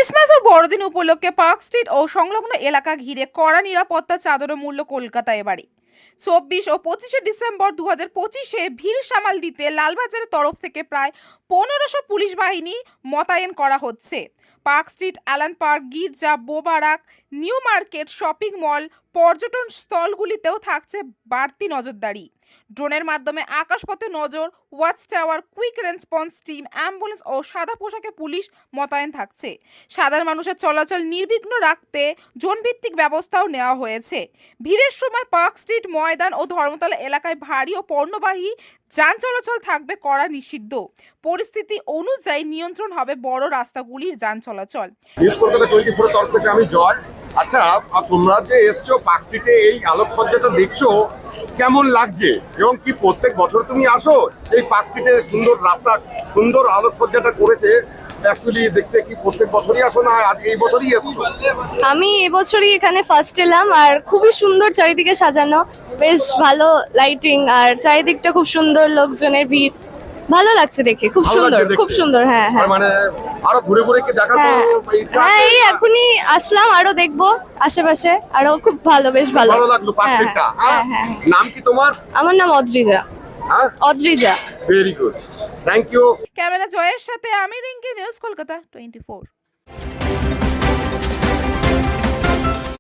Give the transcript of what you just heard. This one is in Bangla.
ক্রিসমাস ও বড়দিন উপলক্ষে পার্ক স্ট্রিট ও সংলগ্ন এলাকা ঘিরে কড়া নিরাপত্তা চাদরে মূল্য কলকাতা এবারে 24 ও 25শে ডিসেম্বর 2025-এ ভিড় সামাল দিতে লালবাজারের তরফ থেকে প্রায় 1500 পুলিশ বাহিনী মোতায়েন করা হচ্ছে। পার্ক স্ট্রিট, অ্যালান পার্ক, গির্জা, বোবারাক, নিউ মার্কেট, শপিং মল, পর্যটন স্থলগুলিতেও থাকছে বাড়তি নজরদারি। ড্রোনের মাধ্যমে আকাশপথে নজর, watch tower, quick response team, ambulance ও সাদা পোশাকে পুলিশ মোতায়েন থাকছে। সাধারণ মানুষের চলাচল নির্বিঘ্ন রাখতে জোনভিত্তিক ব্যবস্থাও নেওয়া হয়েছে। ভিড়ের সময় পার্ক স্ট্রিট, ময়দান ও ধর্মতলা এলাকায় ভারী ও পণ্যবাহী যান চলাচল থাকবে কড়া নিষিদ্ধ। পরিস্থিতি অনুযায়ী নিয়ন্ত্রণ হবে বড় রাস্তাগুলির যান চলাচল। কলকাতা 24 তরফ থেকে আমি জয়। আচ্ছা, তোমরা যে এসছো পার্ক স্ট্রিটে, এই আলোকসজ্জাটা দেখছো কেমন লাগছে এবং কি প্রত্যেক বছর তুমি আসো এই পার্ক স্ট্রিটে? সুন্দর রাস্তা, সুন্দর আলোকসজ্জাটা করেছে, অ্যাকচুয়ালি দেখতে কি প্রত্যেক বছরই আসো না আজ এই বছরই এসো? আমি এবছরই এখানে ফার্স্ট এলাম, আর খুবই সুন্দর চারিদিকে সাজানো, বেশ ভালো লাইটিং, আর চারিদিকটা খুব সুন্দর, লোকজনের ভিড়, ভালো লাগছে দেখে, খুব ভালো সুন্দর, লাগছে দেখতে? খুব সুন্দর। হ্যাঁ হ্যাঁ মানে আরো ঘুরে ঘুরে কি দেখা হ্যাঁ ইচ্ছা হ্যাঁ, আছে? এই এখনই আসলাম, আরো দেখবো আশেপাশে, আরো খুব ভালো, বেশ ভালো। ভালো লাগলো পার্ক হ্যাঁ, স্ট্রিটটা। হ্যাঁ, হ্যাঁ, হ্যাঁ। নাম কি তোমার? আমার নাম অদ্রিজা। হ্যাঁ, Adrija. Very good, thank you. Camera জয়ের সাথে আমি রিঙ্কি, নিউজ কলকাতা 24।